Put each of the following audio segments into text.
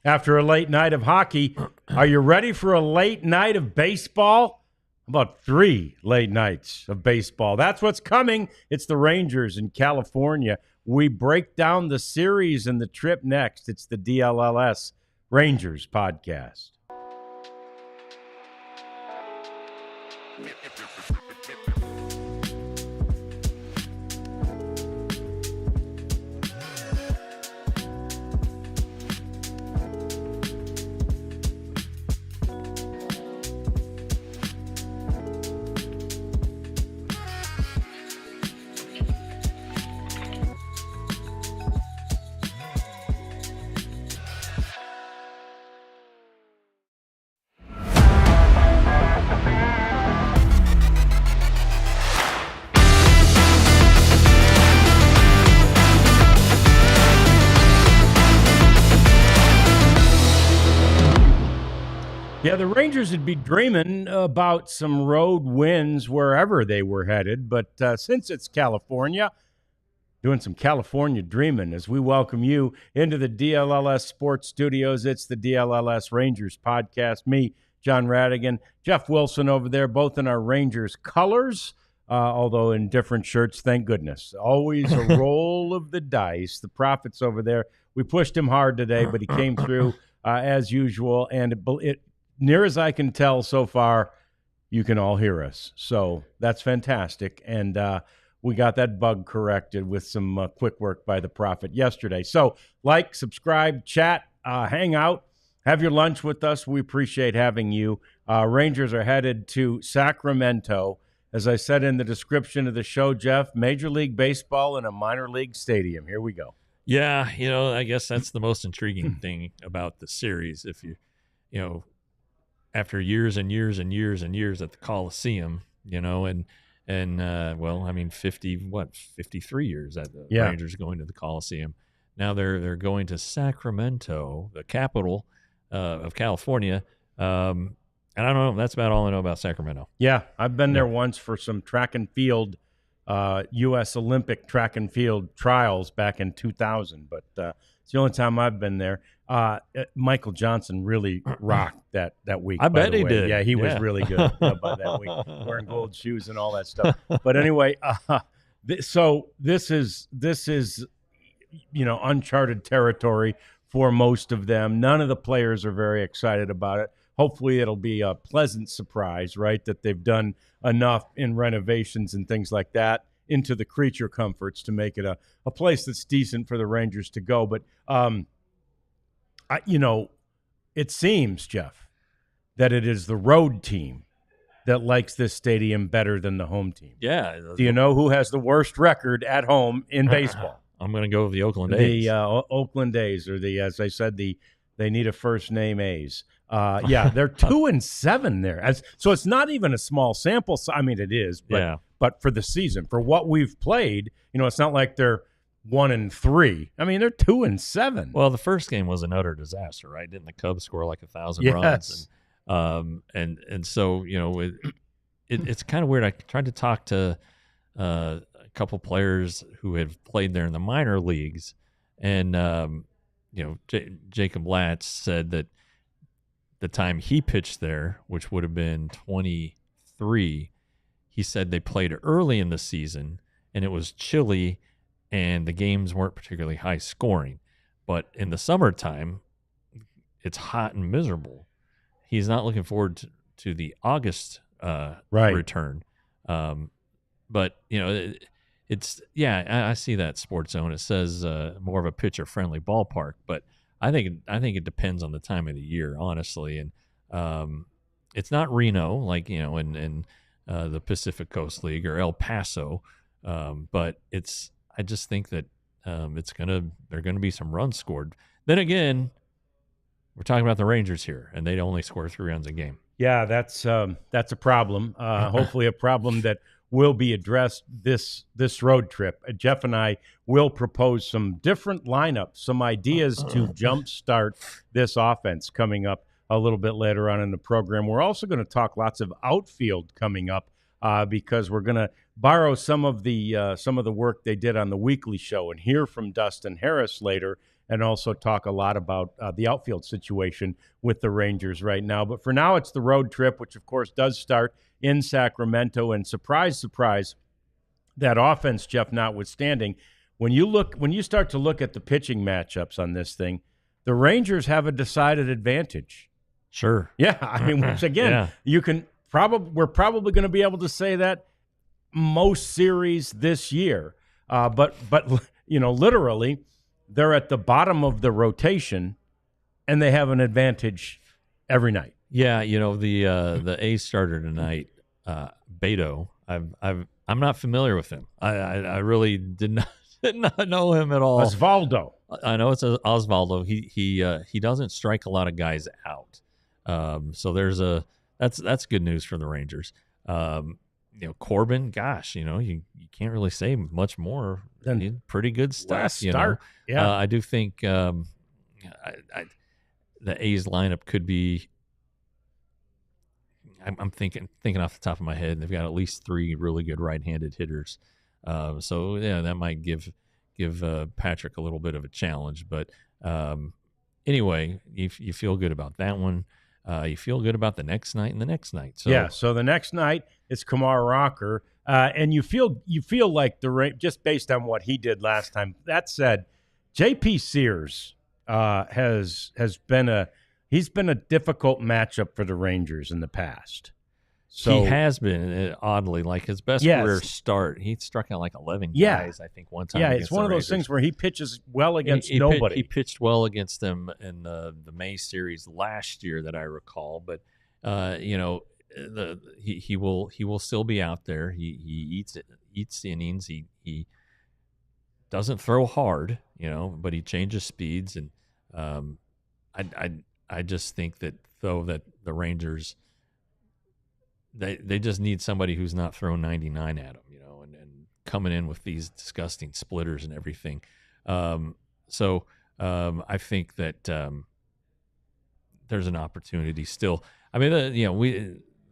After a late night of hockey, are you ready for a late night of baseball? About 3 late nights of baseball. That's what's coming. It's the Rangers in California. We break down the series and the trip next. It's the DLLS Rangers podcast. Yeah, the Rangers would be dreaming about some road wins wherever they were headed. But since it's California, doing some California dreaming as we welcome you into the DLLS Sports Studios. It's the DLLS Rangers podcast. Me, John Radigan, Jeff Wilson over there, both in our Rangers colors, although in different shirts, thank goodness. Always a roll of the dice. The Prophets over there, we pushed him hard today, but he came through as usual. And it near as I can tell so far, you can all hear us. So that's fantastic. And we got that bug corrected with some quick work by the Prophet yesterday. So like, subscribe, chat, hang out, have your lunch with us. We appreciate having you. Rangers are headed to Sacramento. As I said in the description of the show, Jeff, Major League Baseball in a minor league stadium. Here we go. Yeah, I guess that's the most intriguing thing about the series. If after years and years and years and years at the Coliseum, and 53 years at the Rangers going to the Coliseum. Now they're going to Sacramento, the capital of California. And I don't know. That's about all I know about Sacramento. Yeah, I've been there once for some track and field, U.S. Olympic track and field trials back in 2000. But it's the only time I've been there. Michael Johnson really rocked that week. I bet he did. Yeah, he was really good by that week, wearing gold shoes and all that stuff. But anyway, so this is uncharted territory for most of them. None of the players are very excited about it. Hopefully it'll be a pleasant surprise, right, that they've done enough in renovations and things like that into the creature comforts to make it a place that's decent for the Rangers to go. But it seems, Jeff, that it is the road team that likes this stadium better than the home team. Yeah. Do you know who has the worst record at home in baseball? I'm going to go with the Oakland A's. The Oakland A's, or as I said, they need a first name A's. They're 2-7 there. So it's not even a small sample. I mean, it is, but for the season, for what we've played, it's not like they're 1-3. I mean, they're 2-7. Well, the first game was an utter disaster, right? Didn't the Cubs score like 1,000 runs? And so it's kind of weird. I tried to talk to a couple players who have played there in the minor leagues, and Jacob Latz said that the time he pitched there, which would have been 23, he said they played early in the season and it was chilly and the games weren't particularly high scoring. But in the summertime, it's hot and miserable. He's not looking forward to the August return. But, I see that Sports Zone. It says more of a pitcher-friendly ballpark, but I think it depends on the time of the year, honestly. And it's not Reno, like in the Pacific Coast League or El Paso, but I just think that there are gonna be some runs scored. Then again, we're talking about the Rangers here, and they only score 3 runs a game. Yeah, that's a problem. Hopefully, a problem that will be addressed this road trip. Jeff and I will propose some different lineups, some ideas to jumpstart this offense coming up a little bit later on in the program. We're also going to talk lots of outfield coming up because we're going to borrow some of the work they did on the weekly show and hear from Dustin Harris later. and also talk a lot about the outfield situation with the Rangers right now. But for now, it's the road trip, which of course does start in Sacramento. And surprise, surprise, that offense, Jeff, notwithstanding, when you start to look at the pitching matchups on this thing, the Rangers have a decided advantage. Sure. Yeah, I mean, which again, we're probably going to be able to say that most series this year. But literally, they're at the bottom of the rotation, and they have an advantage every night. Yeah, the A's starter tonight, Beto. I'm not familiar with him. I really did not know him at all. Osvaldo. I know it's Osvaldo. He doesn't strike a lot of guys out. So that's good news for the Rangers. Corbin, gosh, you can't really say much more than pretty good stuff. Start. Yeah. I do think the A's lineup could be. I'm thinking off the top of my head, they've got at least 3 really good right-handed hitters. So yeah, that might give Patrick a little bit of a challenge. But anyway, you feel good about that one. You feel good about the next night and the next night. So yeah. So the next night it's Kumar Rocker, and you feel like just based on what he did last time. That said, J.P. Sears has been he's been a difficult matchup for the Rangers in the past. So he has been, oddly, like his best career start. He struck out like 11 guys, I think, one time. Yeah, it's one of those things where he pitches well against nobody. He pitched well against them in the May series last year that I recall. But he will still be out there. He eats innings. He doesn't throw hard, but he changes speeds. And I just think that that the Rangers. They just need somebody who's not throwing 99 at them, and coming in with these disgusting splitters and everything. So I think that there's an opportunity still. I mean,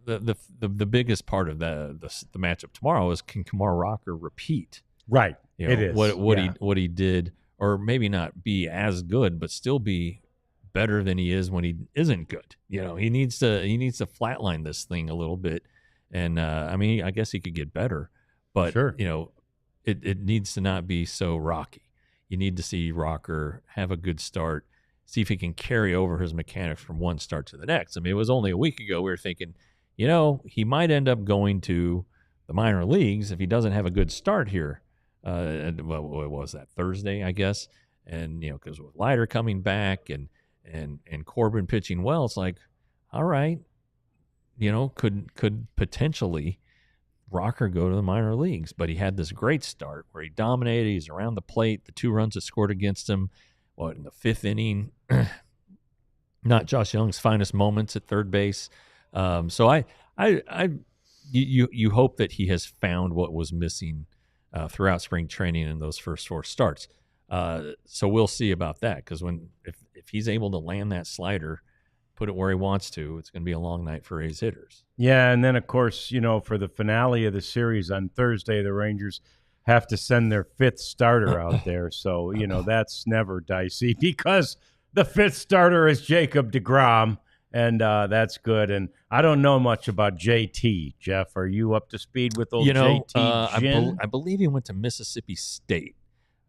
the biggest part of the matchup tomorrow is, can Kumar Rocker repeat? Right. It is what he did, or maybe not be as good, but still be better than he is when he isn't good. He needs to flatline this thing a little bit. And I guess he could get better, but sure. It needs to not be so rocky. You need to see Rocker have a good start, see if he can carry over his mechanics from one start to the next. I mean, it was only a week ago we were thinking, he might end up going to the minor leagues if he doesn't have a good start here. What was that, Thursday, I guess? And because with Leiter coming back and Corbin pitching well, it's like, all right, could potentially Rocker go to the minor leagues. But he had this great start where he dominated. He's around the plate. The 2 runs that scored against him, in the 5th inning, not Josh Young's finest moments at third base. So you hope that he has found what was missing throughout spring training in those first 4 starts. So we'll see about that, because if he's able to land that slider, put it where he wants to, it's going to be a long night for A's hitters. Yeah, and then of course, for the finale of the series on Thursday, the Rangers have to send their 5th starter out there. So that's never dicey, because the 5th starter is Jacob deGrom, and that's good. And I don't know much about JT. Jeff, are you up to speed with old JT? I believe he went to Mississippi State.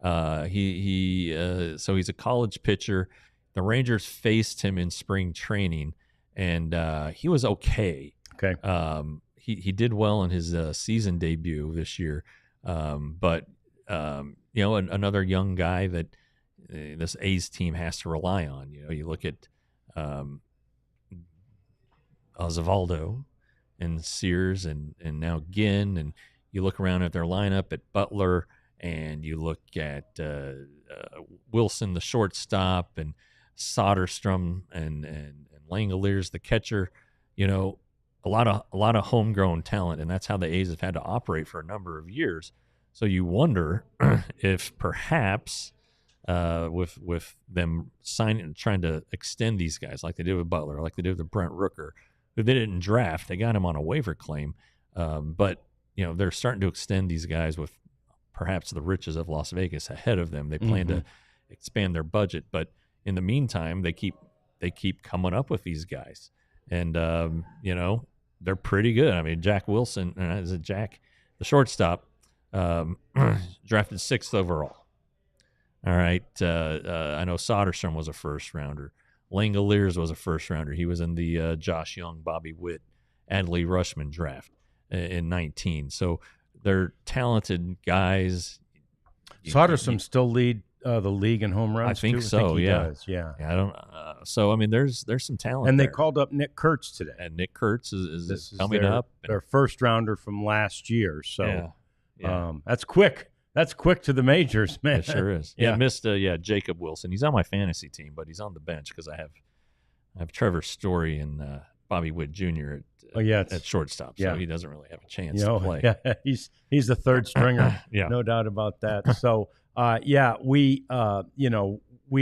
So he's a college pitcher. The Rangers faced him in spring training, and he was okay. Okay. He did well in his season debut this year, but another young guy that this A's team has to rely on. You look at Osvaldo and Sears and now Ginn, and you look around at their lineup at Butler, and you look at Wilson, the shortstop, and Soderstrom and Langoliers, the catcher. A lot of homegrown talent, and that's how the A's have had to operate for a number of years. So you wonder if perhaps with them signing and trying to extend these guys like they did with Butler, like they did with Brent Rooker, who they didn't draft, they got him on a waiver claim, but they're starting to extend these guys with perhaps the riches of Las Vegas ahead of them. They plan to expand their budget. But in the meantime, they keep coming up with these guys, and they're pretty good. I mean, Jack Wilson, is it Jack, the shortstop, drafted 6th overall. All right, I know Soderstrom was a first rounder. Langoliers was a first rounder. He was in the Josh Young, Bobby Witt, Adley Rushman draft in 19. So they're talented guys. Soderstrom still lead the league in home runs. I think too? so. I think he yeah. does. Yeah. I don't. So I mean, there's some talent. And they there. called up Nick Kurtz today. And Nick Kurtz is coming their, up. Their first rounder from last year. So yeah. That's quick. That's quick to the majors, man. It sure is. Yeah, missed Jacob Wilson. He's on my fantasy team, but he's on the bench because I have Trevor Story and Bobby Witt Jr. at shortstop, so he doesn't really have a chance to play. Yeah, he's the third stringer. No doubt about that. So we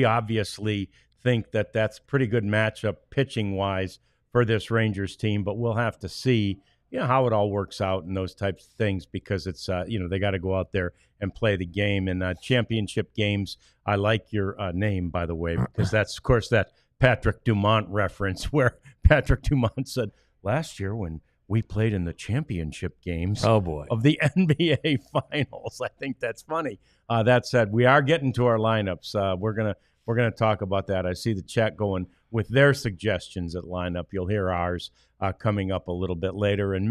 obviously think that that's a pretty good matchup pitching wise for this Rangers team, but we'll have to see how it all works out and those types of things, because it's they got to go out there and play the game. And championship games, I like your name, by the way, because that's, of course, that Patrick Dumont reference where Patrick Dumont said, last year when we played in the championship games of the NBA Finals. I think that's funny. That said, we are getting to our lineups. We're gonna talk about that. I see the chat going with their suggestions at lineup. You'll hear ours coming up a little bit later. And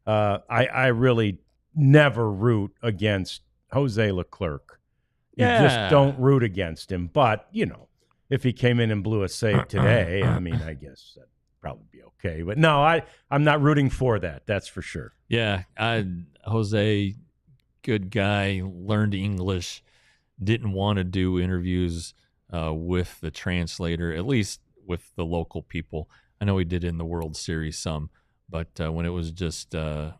I really never root against Jose Leclerc. You just don't root against him. But, if he came in and blew a save today, I mean, I guess that'd probably be okay. But no, I'm not rooting for that. That's for sure. Yeah, Jose, good guy, learned English, didn't want to do interviews with the translator, at least with the local people. I know he did in the World Series some, but when it was just the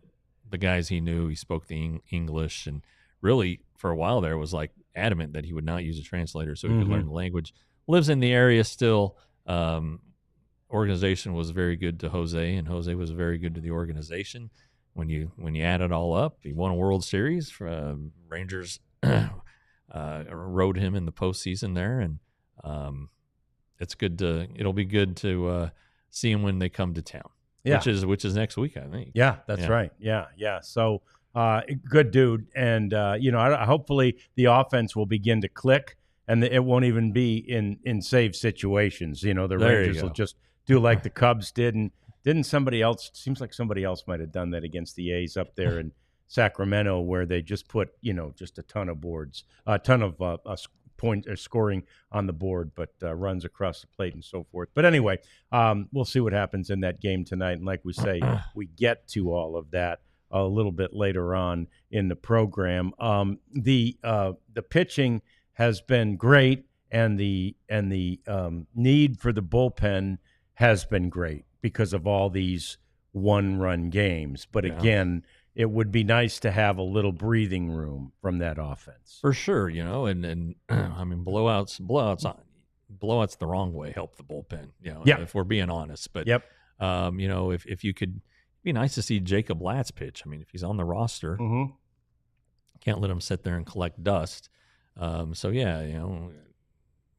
guys he knew, he spoke the English, and really for a while there was like adamant that he would not use a translator so he could learn the language. Lives in the area still. Organization was very good to Jose, and Jose was very good to the organization. When you add it all up, he won a World Series. Rangers rode him in the postseason there, and it'll be good to see him when they come to town. Yeah. which is next week, I think. Yeah, that's right. Yeah. So good dude, and hopefully the offense will begin to click, and it won't even be in save situations. The Rangers will just do like the Cubs did, and didn't somebody else? Seems like somebody else might have done that against the A's up there in Sacramento, where they just put just a ton of boards, a ton of point scoring on the board, but runs across the plate and so forth. But anyway, we'll see what happens in that game tonight. And like we say, we get to all of that a little bit later on in the program. The pitching has been great, and the need for the bullpen has been great because of all these one-run games. But again, it would be nice to have a little breathing room from that offense. For sure, and I mean blowouts the wrong way help the bullpen, if we're being honest. But if you could, it'd be nice to see Jacob Latz pitch. I mean, if he's on the roster, can't let him sit there and collect dust.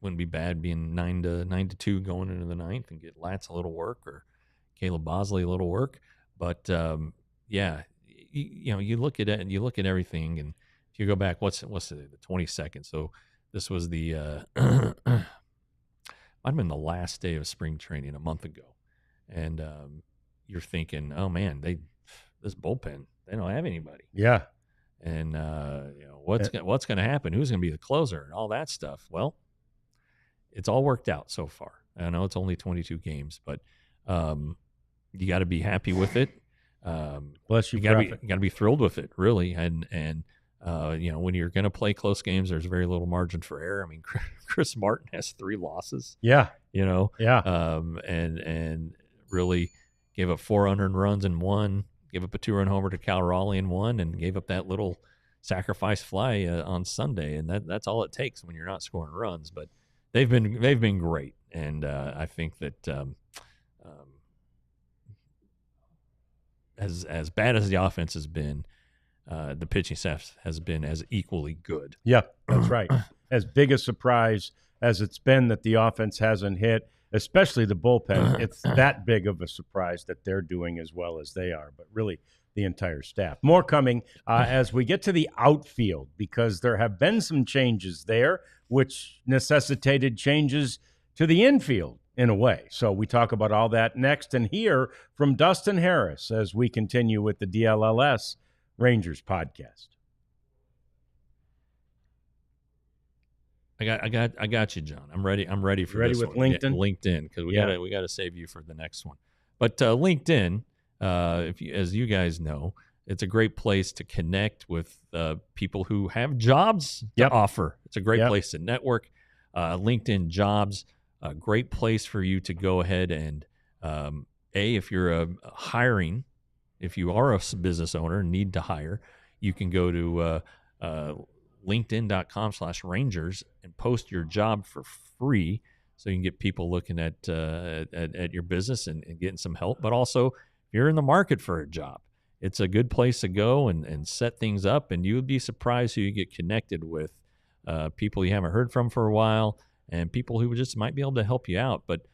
Wouldn't be bad being 9-2 going into the ninth and get Latz a little work, or Caleb Bosley a little work. But you look at it and you look at everything, and if you go back, what's the 22nd? So this was the might have been the last day of spring training a month ago, and you're thinking, oh man, this bullpen, they don't have anybody. Yeah, and what's going to happen? Who's going to be the closer and all that stuff? Well, it's all worked out so far. I know it's only 22 games, but you got to be happy with it. Bless you. You got to be thrilled with it, really. And when you're going to play close games, there's very little margin for error. I mean, Chris Martin has 3 losses. Yeah. And really gave up 4 unearned runs in one, gave up a 2-run homer to Cal Raleigh in one, and gave up that little sacrifice fly on Sunday. And that's all it takes when you're not scoring runs. But they've been great, and I think that as bad as the offense has been, the pitching staff has been as equally good. Yeah, that's right. as big a surprise as it's been that the offense hasn't hit, especially the bullpen. It's that big of a surprise that they're doing as well as they are, but really the entire staff. More coming as we get to the outfield, because there have been some changes there, which necessitated changes to the infield in a way. So we talk about all that next, and hear from Dustin Harris as we continue with the DLLS Rangers podcast. I got you, John. I'm ready. I'm ready for ready this with one. LinkedIn? Yeah, LinkedIn, because we gotta save you for the next one. But LinkedIn, as you guys know, it's a great place to connect with people who have jobs to offer. It's a great place to network. LinkedIn Jobs, a great place for you to go ahead and if you're hiring, if you are a business owner and need to hire, you can go to linkedin.com/Rangers and post your job for free, so you can get people looking at your business and getting some help. But also, if you're in the market for a job, it's a good place to go and set things up, and you would be surprised who you get connected with, people you haven't heard from for a while, and people who just might be able to help you out. But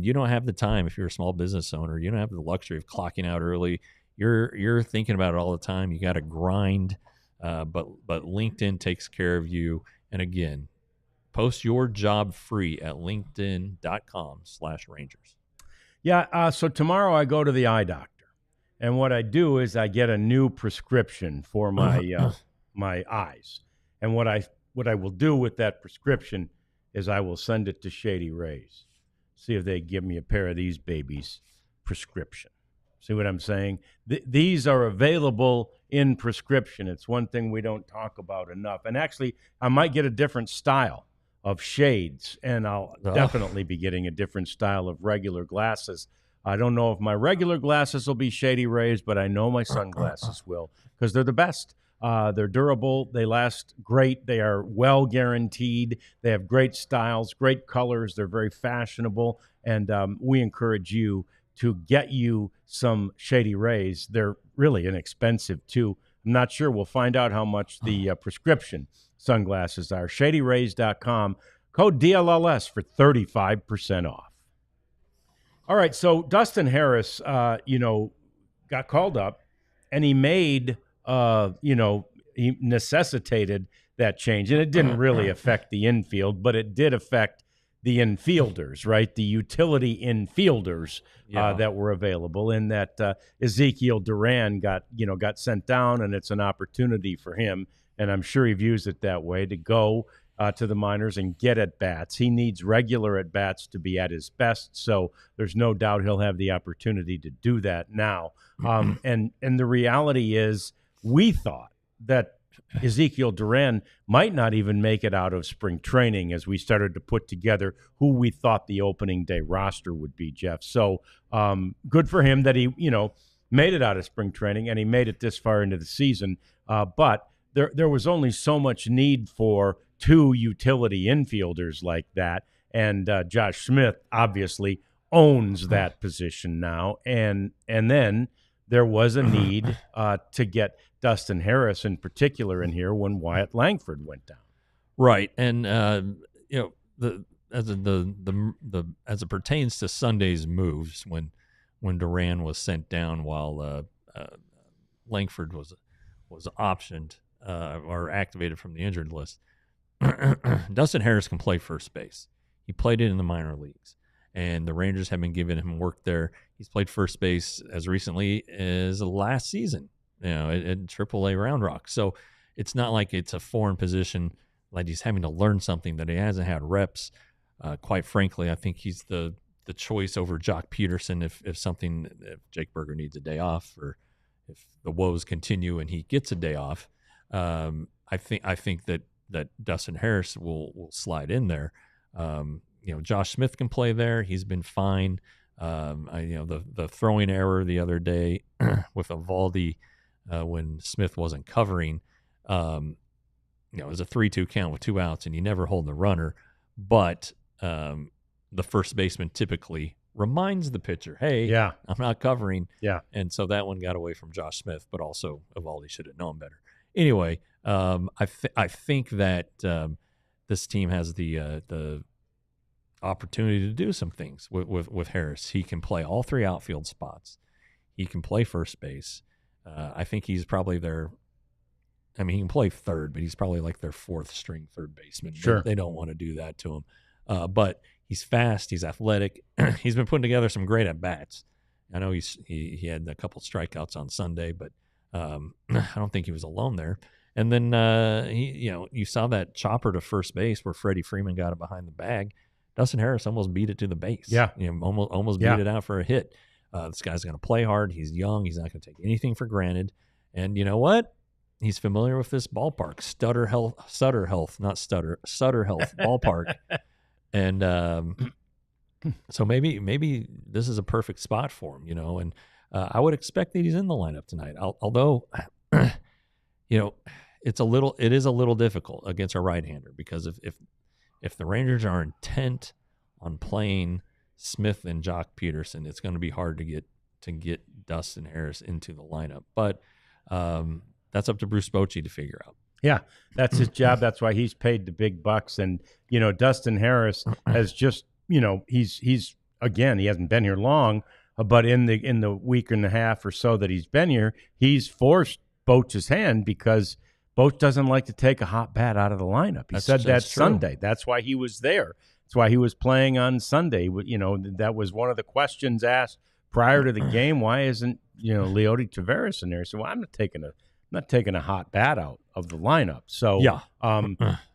you don't have the time. If you're a small business owner, you don't have the luxury of clocking out early. You're thinking about it all the time. You got to grind. But LinkedIn takes care of you. And again, post your job free at linkedin.com/Rangers. Yeah. So tomorrow I go to the eye doctor, and what I do is I get a new prescription for my my eyes. And what I will do with that prescription is I will send it to Shady Rays, see if they give me a pair of these babies prescription. See what I'm saying? These are available in prescription. It's one thing we don't talk about enough. And actually, I might get a different style of shades, and I'll definitely be getting a different style of regular glasses. I don't know if my regular glasses will be Shady Rays, but I know my sunglasses will, because they're the best. They're durable. They last great. They are well guaranteed. They have great styles, great colors. They're very fashionable, and we encourage you to get you some Shady Rays. They're really inexpensive, too. I'm not sure. We'll find out how much the prescription sunglasses are. ShadyRays.com. Code DLLS for 35% off. All right, so Dustin Harris, got called up, and he made, he necessitated that change. And it didn't really affect the infield, but it did affect the infielders, right? The utility infielders that were available, in that Ezekiel Duran got sent down, and it's an opportunity for him. And I'm sure he views it that way, to go to the minors and get at-bats. He needs regular at-bats to be at his best, so there's no doubt he'll have the opportunity to do that now. And the reality is, we thought that Ezekiel Duran might not even make it out of spring training as we started to put together who we thought the opening day roster would be, Jeff. So good for him that he, made it out of spring training, and he made it this far into the season. But there was only so much need for two utility infielders like that. And Josh Smith obviously owns that position now. And then there was a need to get Dustin Harris in particular in here when Wyatt Langford went down. Right. And as it pertains to Sunday's moves, when Duran was sent down while Langford was optioned or activated from the injured list, Dustin Harris can play first base. He played it in the minor leagues, and the Rangers have been giving him work there. He's played first base as recently as last season, at AAA Round Rock. So it's not like it's a foreign position, like he's having to learn something that he hasn't had reps. Quite frankly, I think he's the choice over Jock Peterson if Jake Berger needs a day off, or if the woes continue and he gets a day off. I think that Dustin Harris will slide in there. Josh Smith can play there. He's been fine. The throwing error the other day with Evaldi when Smith wasn't covering, it was a 3-2 count with 2 outs, and you never hold the runner. But the first baseman typically reminds the pitcher, hey, I'm not covering. Yeah. And so that one got away from Josh Smith, but also Evaldi should have known better. Anyway, I think that the this team has the opportunity to do some things with Harris. He can play all three outfield spots. He can play first base. I think he's probably he can play third, but he's probably like their fourth string third baseman. Sure. They don't want to do that to him. But he's fast. He's athletic. He's been putting together some great at-bats. I know he had a couple strikeouts on Sunday, but I don't think he was alone there. And then you saw that chopper to first base where Freddie Freeman got it behind the bag. Dustin Harris almost beat it to the base. Yeah. Almost beat it out for a hit. This guy's going to play hard. He's young. He's not going to take anything for granted. And you know what? He's familiar with this ballpark, Sutter Health Ballpark. And so maybe this is a perfect spot for him, and I would expect that he's in the lineup tonight. Although, it is a little difficult against a right-hander, because if the Rangers are intent on playing Smith and Jock Peterson, it's going to be hard to get Dustin Harris into the lineup. But that's up to Bruce Bochy to figure out. Yeah, that's his job. That's why he's paid the big bucks. And Dustin Harris has just he's again, he hasn't been here long, but in the week and a half or so that he's been here, he's forced Boch's hand, because Boch doesn't like to take a hot bat out of the lineup. He said that Sunday. That's why he was there. That's why he was playing on Sunday. That was one of the questions asked prior to the game. Why isn't Leody Taveras in there? So I'm not taking a hot bat out of the lineup. So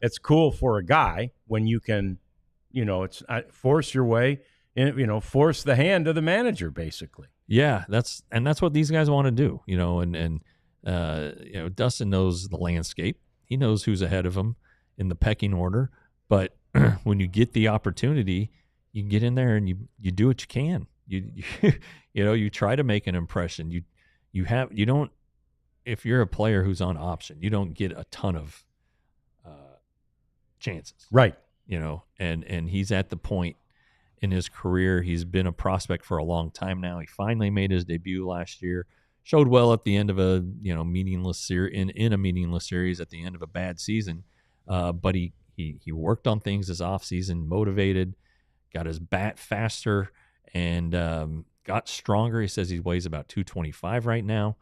it's cool for a guy when you can, it's force your way in, force the hand of the manager, basically. Yeah, that's what these guys want to do, and Dustin knows the landscape. He knows who's ahead of him in the pecking order. But when you get the opportunity, you get in there and you do what you can. You try to make an impression. You don't. If you're a player who's on option, you don't get a ton of chances. Right. And he's at the point in his career. He's been a prospect for a long time now. He finally made his debut last year. Showed well at the end of a meaningless series in a meaningless series at the end of a bad season. But he worked on things this offseason, motivated, got his bat faster, and got stronger. He says he weighs about 225 right now.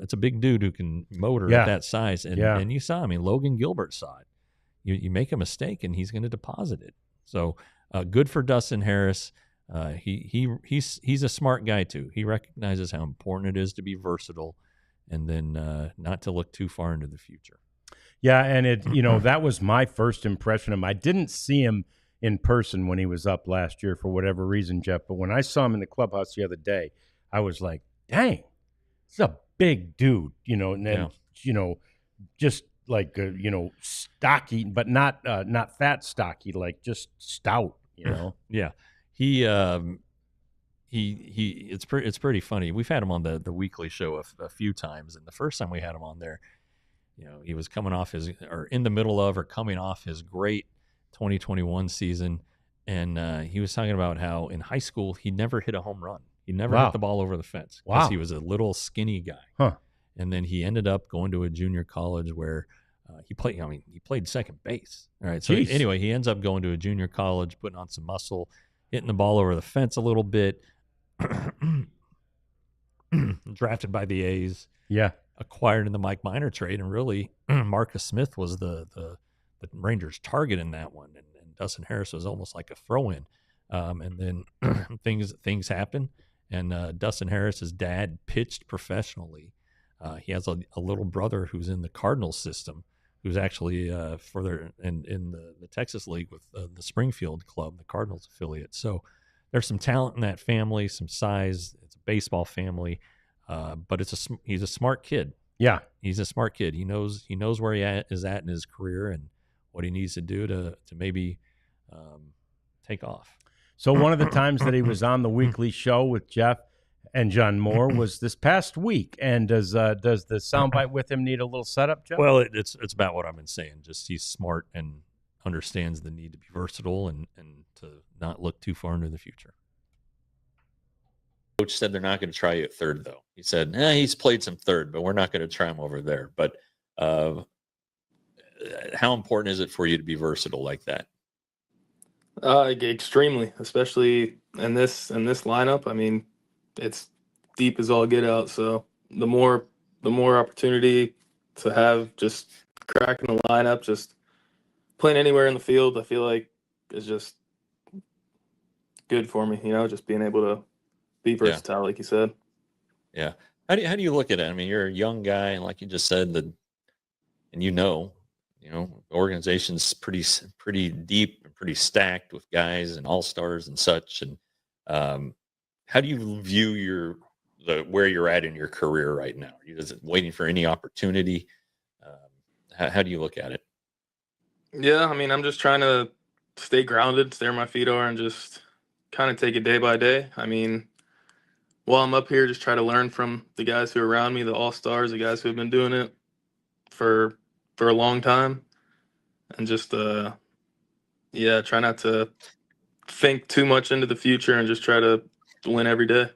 It's a big dude who can motor at that size. And you saw, Logan Gilbert saw it. You make a mistake and he's going to deposit it. So good for Dustin Harris. He's a smart guy too. He recognizes how important it is to be versatile, and then not to look too far into the future. Yeah, and that was my first impression of him. I didn't see him in person when he was up last year for whatever reason, Jeff. But when I saw him in the clubhouse the other day, I was like, dang, this is a big dude, and then, just like, stocky, but not fat stocky, like just stout, Yeah. It's pretty funny. We've had him on the weekly show a few times. And the first time we had him on there, he was coming off in the middle of or coming off his great 2021 season. And he was talking about how in high school, he never hit a home run. He never hit the ball over the fence because he was a little skinny guy. Huh. And then he ended up going to a junior college where he played second base. All right. So anyway, he ends up going to a junior college, putting on some muscle, hitting the ball over the fence a little bit, drafted by the A's. Yeah. Acquired in the Mike Minor trade. And really, Marcus Smith was the Rangers' target in that one. And Dustin Harris was almost like a throw-in. And then things happen. And Dustin Harris's dad pitched professionally. He has a little brother who's in the Cardinals system, who's actually further in the Texas League with the Springfield club, the Cardinals affiliate. So there's some talent in that family, some size. It's a baseball family, but he's a smart kid. Yeah, he's a smart kid. He knows where he is at in his career and what he needs to do to maybe take off. So one of the times that he was on the weekly show with Jeff and John Moore was this past week. And does the soundbite with him need a little setup, Jeff? Well, it's about what I've been saying. Just he's smart and understands the need to be versatile and to not look too far into the future. Coach said they're not going to try you at third, though. He said, he's played some third, but we're not going to try him over there. But how important is it for you to be versatile like that? Extremely, especially in this lineup. I mean, it's deep as all get out. So the more opportunity to have just cracking the lineup, just playing anywhere in the field, I feel like is just good for me. Just being able to be Yeah. versatile, like you said. Yeah. How do you look at it? I mean, you're a young guy, and like you just said, and organization's pretty deep and pretty stacked with guys and all-stars and such. And how do you view where you're at in your career right now? Are you just waiting for any opportunity? How do you look at it? Yeah, I mean, I'm just trying to stay grounded, stay where my feet are, and just kind of take it day by day. I mean, while I'm up here, just try to learn from the guys who are around me, the all stars, the guys who have been doing it for a long time, and just yeah, try not to think too much into the future and just try to win every day.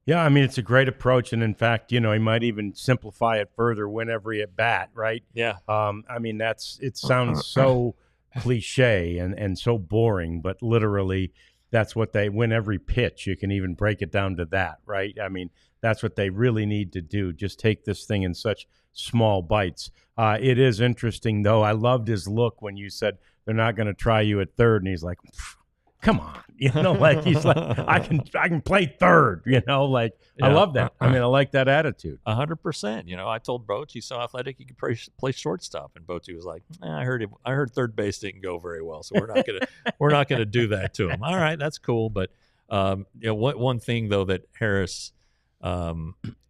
Yeah, I mean, it's a great approach. And in fact, he might even simplify it further, win every at bat, right? Yeah. I mean, it sounds so cliche and so boring, but literally that's what they win every pitch. You can even break it down to that, right? I mean, that's what they really need to do. Just take this thing in such small bites. It is interesting, though. I loved his look when you said they're not going to try you at third. And he's like, come on, like he's like, I can play third, like yeah. I love that. I mean, I like that attitude. 100%. I told Boch he's so athletic he could play shortstop, and Boch was like, I heard third base didn't go very well, so we're not gonna do that to him. All right, that's cool, but one thing though that Harris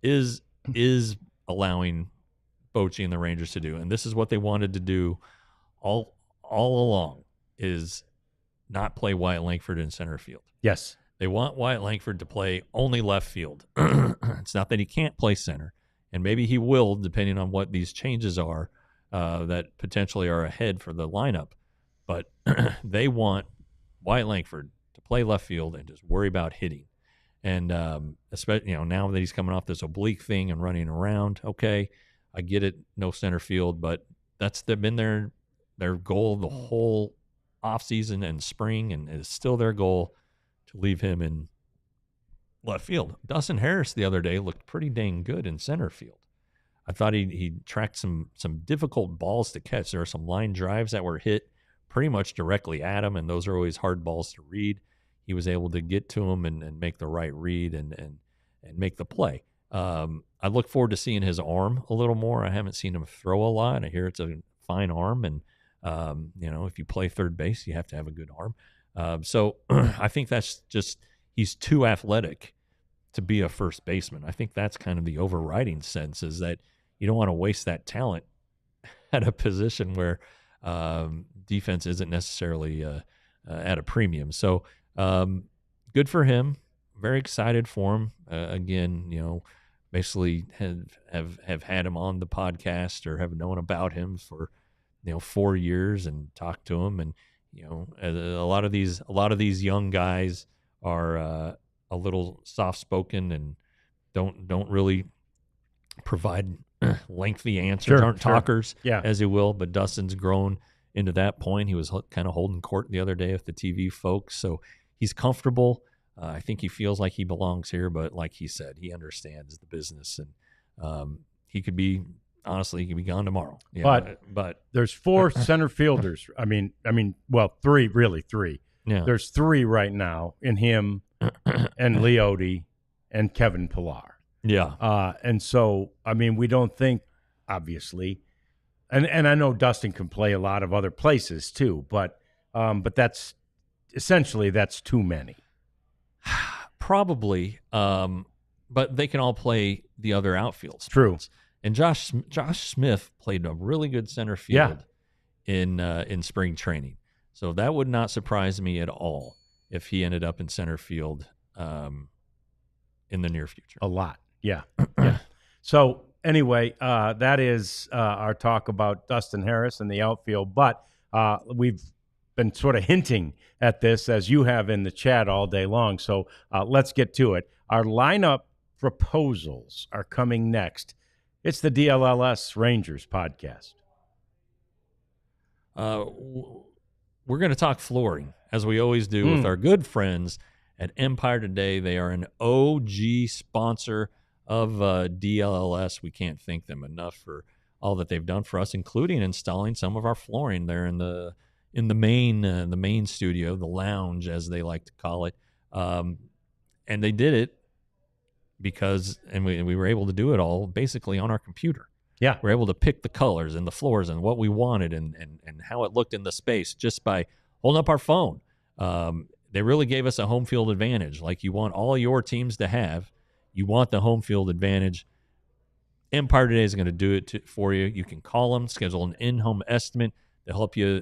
is allowing Bochy and the Rangers to do, and this is what they wanted to do all along, is not play Wyatt Langford in center field. Yes. They want Wyatt Langford to play only left field. It's not that he can't play center, and maybe he will, depending on what these changes are that potentially are ahead for the lineup. But they want Wyatt Langford to play left field and just worry about hitting. And especially now that he's coming off this oblique thing and running around, okay, I get it, no center field, but that's been their goal the whole offseason and spring, and it's still their goal to leave him in left field. Dustin Harris the other day looked pretty dang good in center field. I thought he tracked some difficult balls to catch. There are some line drives that were hit pretty much directly at him, and those are always hard balls to read. He was able to get to him and make the right read and make the play. I look forward to seeing his arm a little more. I haven't seen him throw a lot. I hear it's a fine arm, and if you play third base, you have to have a good arm. So I think that's just, he's too athletic to be a first baseman. I think that's kind of the overriding sense, is that you don't want to waste that talent at a position where defense isn't necessarily at a premium. So good for him. Very excited for him. Again, basically have had him on the podcast or have known about him for 4 years and talked to him. And a lot of these young guys are a little soft spoken and don't really provide lengthy answers, aren't talkers, as you will. But Dustin's grown into that point. He was kind of holding court the other day with the TV folks, so he's comfortable. I think he feels like he belongs here, but like he said, he understands the business, and he could be gone tomorrow. But there's 4 center fielders. I mean, well, 3 really. 3. Yeah. There's 3 right now in him and Leote and Kevin Pillar. Yeah. And so, I mean, we don't think, obviously, and I know Dustin can play a lot of other places too, but that's essentially too many. Probably, but they can all play the other outfield spots. True. And Josh Smith played a really good center field in spring training, so that would not surprise me at all if he ended up in center field in the near future. A lot, yeah. So anyway, that is our talk about Dustin Harris and the outfield. But we've been sort of hinting at this, as you have in the chat all day long. So let's get to it. Our lineup proposals are coming next. It's the DLLS Rangers podcast. we're going to talk flooring, as we always do with our good friends at Empire Today. They are an OG sponsor of DLLS. We can't thank them enough for all that they've done for us, including installing some of our flooring there in the main studio, the lounge, as they like to call it. And they did it because we were able to do it all basically on our computer. Yeah. We're able to pick the colors and the floors and what we wanted and how it looked in the space just by holding up our phone. They really gave us a home field advantage, like you want all your teams to have. You want the home field advantage. Empire Today is going to do it for you. You can call them, schedule an in-home estimate to help you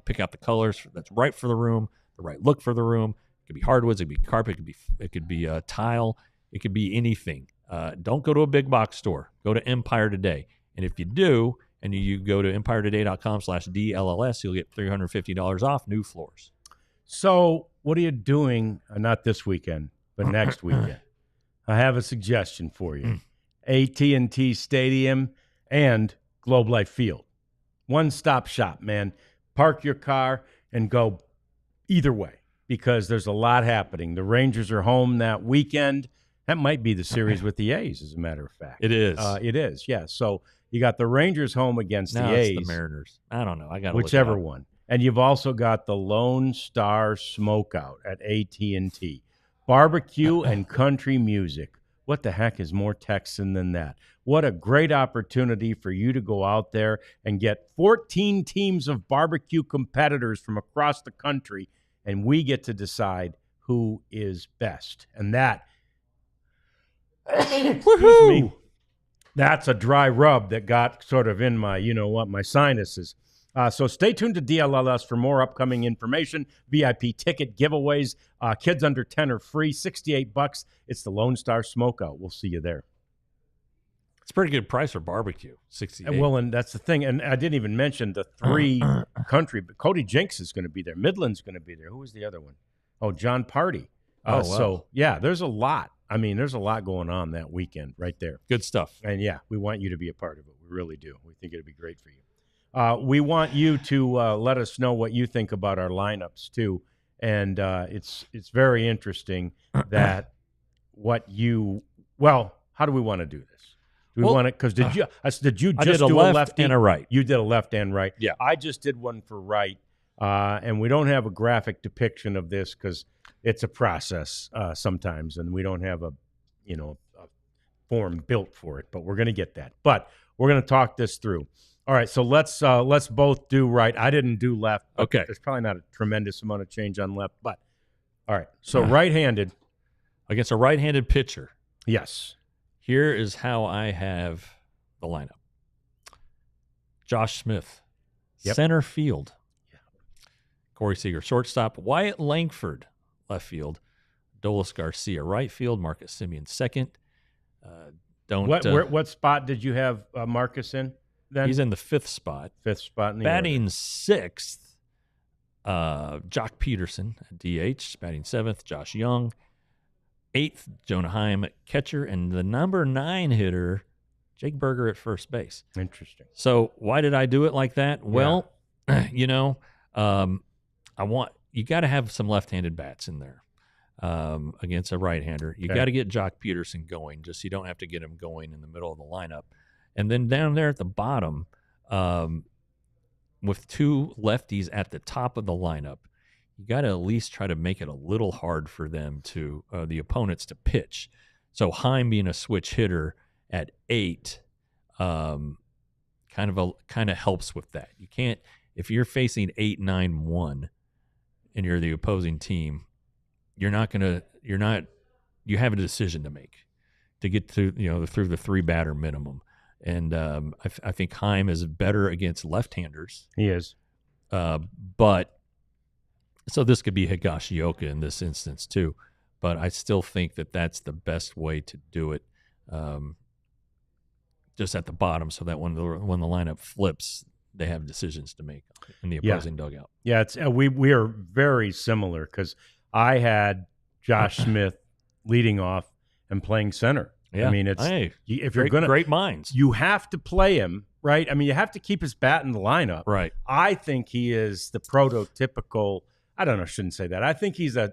pick out the colors that's right for the room, the right look for the room. It could be hardwoods, it could be carpet, it could be tile, it could be anything. Don't go to a big box store. Go to Empire Today. And if you do, and you go to empiretoday.com/DLLS, you'll get $350 off new floors. So what are you doing, not this weekend, but next weekend? I have a suggestion for you. AT&T Stadium and Globe Life Field. One-stop shop, man. Park your car and go either way because there's a lot happening. The Rangers are home that weekend. That might be the series with the A's, as a matter of fact. It is. It is, yeah. So you got the Rangers home against the A's. It's the Mariners. I don't know. I got whichever one. And you've also got the Lone Star Smokeout at AT&T. Barbecue and country music. What the heck is more Texan than that? What a great opportunity for you to go out there and get 14 teams of barbecue competitors from across the country, and we get to decide who is best. And that, excuse me, that's a dry rub that got sort of in my, my sinuses. So stay tuned to DLLS for more upcoming information, VIP ticket giveaways. Kids under 10 are free, $68. It's the Lone Star Smokeout. We'll see you there. It's a pretty good price for barbecue, $68. Well, and that's the thing. And I didn't even mention the three country. But Cody Jinks is going to be there. Midland's going to be there. Who was the other one? Oh, John Party. Wow. So, yeah, there's a lot. I mean, there's a lot going on that weekend right there. Good stuff. And, yeah, we want you to be a part of it. We really do. We think it'd be great for you. We want you to let us know what you think about our lineups too, and it's very interesting that how do we want to do this? Do we want to? Because did you just do a left and a right? You did a left and right. Yeah, I just did one for right, and we don't have a graphic depiction of this because it's a process sometimes, and we don't have a form built for it. But we're going to get that. But we're going to talk this through. All right, so let's both do right. I didn't do left. Okay. There's probably not a tremendous amount of change on left, but all right. So right-handed. Against a right-handed pitcher. Yes. Here is how I have the lineup. Josh Smith, center field. Yeah. Corey Seager, shortstop. Wyatt Langford, left field. Dolis Garcia, right field. Marcus Semien, second. What spot did you have Marcus in? Then? He's in the fifth spot. Fifth spot in the batting order. Sixth, Jock Peterson at DH. Batting seventh, Josh Young. Eighth, Jonah Heim at catcher. And the number 9 hitter, Jake Berger at first base. Interesting. So why did I do it like that? Well, you got to have some left-handed bats in there against a right-hander. You got to get Jock Peterson going, just so you don't have to get him going in the middle of the lineup. And then down there at the bottom, with 2 lefties at the top of the lineup, you got to at least try to make it a little hard for them to the opponents to pitch. So Heim being a switch hitter at 8, kind of helps with that. You can't, if you're facing 8-9-1 and you're the opposing team, you have a decision to make to get through the 3-batter minimum. And I think Heim is better against left-handers. He is. But so this could be Higashioka in this instance too. But I still think that that's the best way to do it, just at the bottom, so that when the lineup flips, they have decisions to make in the opposing dugout. Yeah, it's we are very similar because I had Josh Smith leading off and playing center. Yeah. I mean, if you're gonna great minds, you have to play him right? I mean, you have to keep his bat in the lineup. Right. I think he is the prototypical. I don't know. I shouldn't say that. I think he's a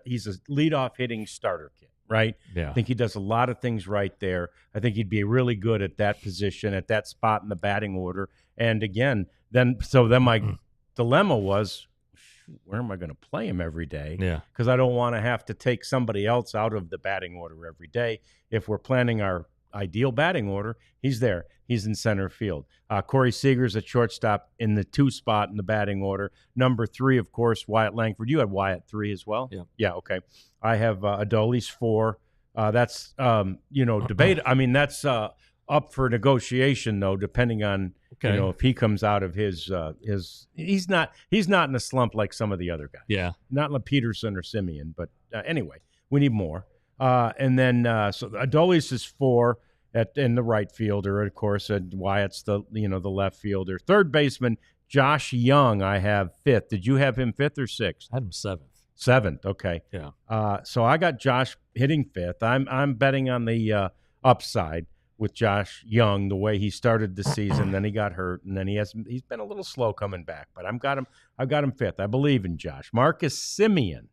leadoff hitting starter kid, right? Yeah. I think he does a lot of things right there. I think he'd be really good at that position, at that spot in the batting order. And again, then my dilemma was, where am I going to play him every day? Yeah. Because I don't want to have to take somebody else out of the batting order every day. If we're planning our ideal batting order, he's there. He's in center field. Corey Seager's at shortstop in the 2 spot in the batting order. Number 3, of course, Wyatt Langford. You had Wyatt 3 as well? Yeah. Yeah, okay. I have Adolis 4. That's, debate. I mean, that's up for negotiation, though, depending on, if he comes out of his he's not in a slump like some of the other guys. Yeah. Not like Peterson or Simeon, but anyway, we need more. And then so Adolis is 4 in the right fielder, of course. Wyatt's the left fielder. Third baseman Josh Young, I have 5th. Did you have him 5th or 6th? I had him 7th. 7th, okay. Yeah. So I got Josh hitting 5th. I'm betting on the upside with Josh Young, the way he started the season. Then he got hurt, and then he's been a little slow coming back. But I've got him 5th. I believe in Josh. Marcus Simeon,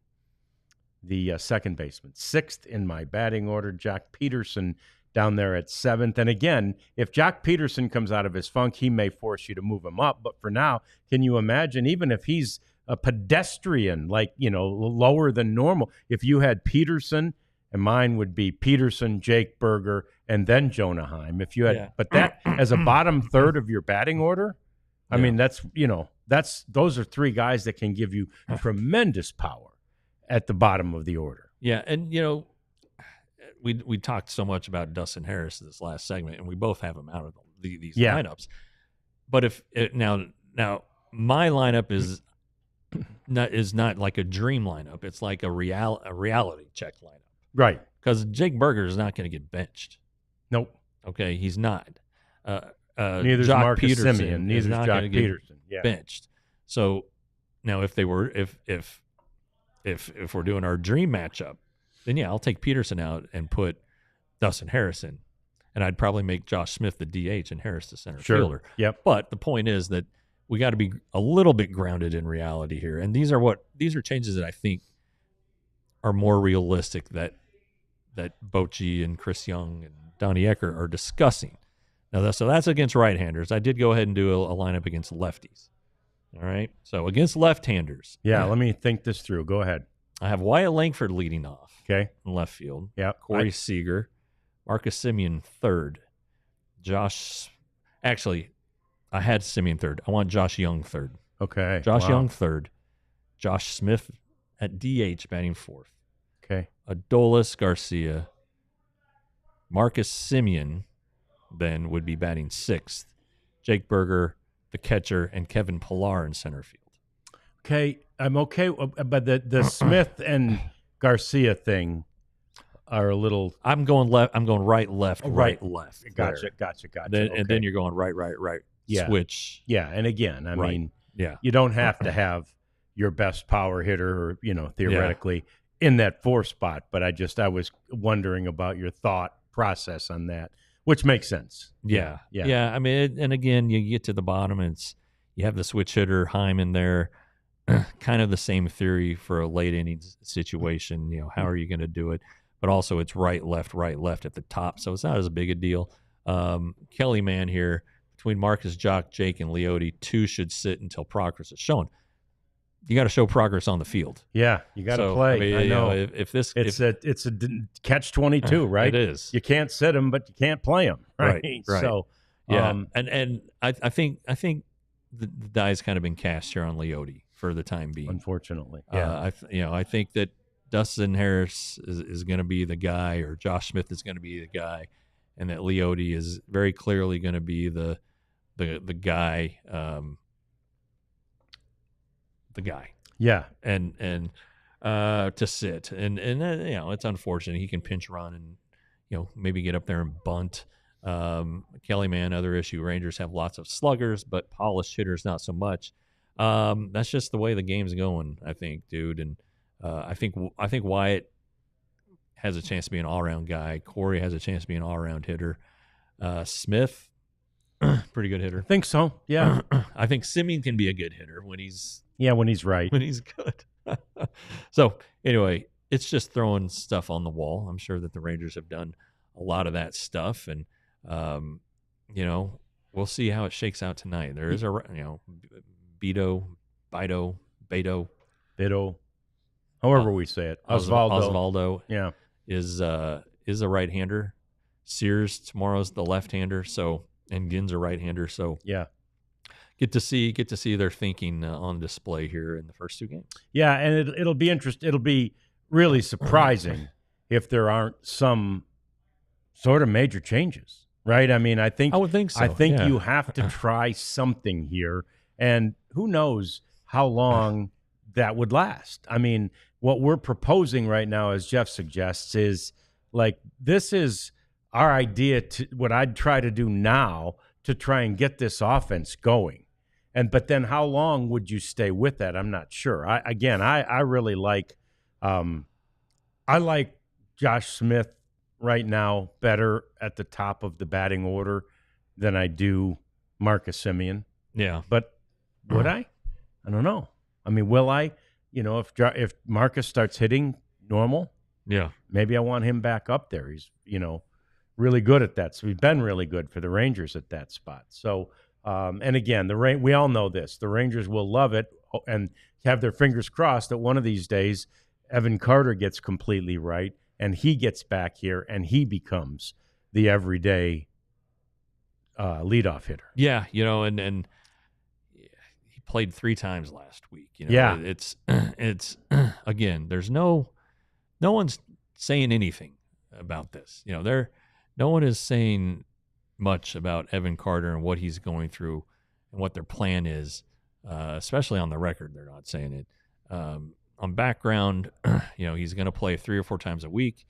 the second baseman, 6th in my batting order. Jack Peterson down there at 7th. And again, if Jack Peterson comes out of his funk, he may force you to move him up. But for now, can you imagine, even if he's a pedestrian, like, lower than normal, if you had Peterson, and mine would be Peterson, Jake Berger, and then Jonah Heim. If you had, but that as a bottom third of your batting order, I mean, those are 3 guys that can give you tremendous power at the bottom of the order. Yeah, and we talked so much about Dustin Harris this last segment, and we both have him out of these lineups. But if now my lineup is not like a dream lineup; it's like a reality check lineup. Right. Because Jake Berger is not going to get benched. Nope. Okay, he's not. Neither's Jock Marcus Peterson Simeon. is Neither's not Jock going to get Peterson. Yeah. benched. So now, if we're doing our dream matchup, then I'll take Peterson out and put Dustin Harris in, and I'd probably make Josh Smith the DH and Harris the center fielder. Yep. But the point is that we got to be a little bit grounded in reality here, and these are changes that I think are more realistic that Bochy and Chris Young and Donnie Ecker are discussing. Now, so that's against right-handers. I did go ahead and do a lineup against lefties. All right, so against left-handers. Yeah, let me think this through. Go ahead. I have Wyatt Langford leading off. Okay. In left field. Yeah. Corey Seager, Marcus Simeon 3rd. Actually, I had Simeon 3rd. I want Josh Young 3rd. Okay. Josh Young 3rd. Josh Smith at DH batting 4th. Okay. Adolis Garcia. Marcus Simeon then would be batting 6th. Jake Berger, the catcher, and Kevin Pillar in center field. Okay, I'm okay, but the Smith and Garcia thing are a little. I'm going left. I'm going right, left, right, left. Gotcha. Then, okay. And then you're going right. Yeah. Switch. Yeah, and again, I mean, yeah, you don't have to have your best power hitter, or theoretically in that 4 spot. But I was wondering about your thought process on that, which makes sense. Yeah. I mean, and again, you get to the bottom, and you have the switch hitter Heim in there. Kind of the same theory for a late innings situation. How are you going to do it? But also, it's right, left at the top, so it's not as big a deal. Kelly Mann here, between Marcus, Jock, Jake, and Leote, 2 should sit until progress is shown. You got to show progress on the field. Yeah, you got to play. I mean, I know. It's a catch-22, right? It is. You can't sit them, but you can't play them, right? So and I think the die's kind of been cast here on Leote for the time being. Unfortunately, I think that Dustin Harris is going to be the guy, or Josh Smith is going to be the guy, and that Leote is very clearly going to be the guy. The guy. Yeah. And to sit. And it's unfortunate. He can pinch run and, maybe get up there and bunt. Kelly Mann, other issue. Rangers have lots of sluggers, but polished hitters not so much. That's just the way the game's going, I think, dude. And I think Wyatt has a chance to be an all-around guy. Corey has a chance to be an all-around hitter. Smith, Pretty good hitter. I think so. Yeah. I think Simeon can be a good hitter when he's When he's right. when he's good. So anyway, it's just throwing stuff on the wall. I'm sure that the Rangers have done a lot of that stuff, and we'll see how it shakes out tonight. There is Beto, however we say it. Osvaldo Yeah. is a right-hander. Sears tomorrow's the left-hander, and Ginn's a right-hander. So yeah, get to see their thinking on display here in the first two games. Yeah, and it'll be interesting. It'll be really surprising if there aren't some sort of major changes, right? I mean, I would think so. I think you have to try something here, and who knows how long that would last. I mean, what we're proposing right now, as Jeff suggests, is like this is our idea to what I'd try to do now to try and get this offense going. But then how long would you stay with that? I'm not sure. I really like I like Josh Smith right now better at the top of the batting order than I do Marcus Semien. Yeah. But would I? I don't know. I mean, will I? If Marcus starts hitting normal, yeah, maybe I want him back up there. He's, really good at that. So he's been really good for the Rangers at that spot. So, and again, we all know this. The Rangers will love it and have their fingers crossed that one of these days Evan Carter gets completely right and he gets back here and he becomes the everyday leadoff hitter. Yeah, and he played 3 times last week. Yeah, it's again. There's no one's saying anything about this. No one is saying much about Evan Carter and what he's going through and what their plan is, especially on the record. They're not saying it. On background, he's going to play 3 or 4 times a week.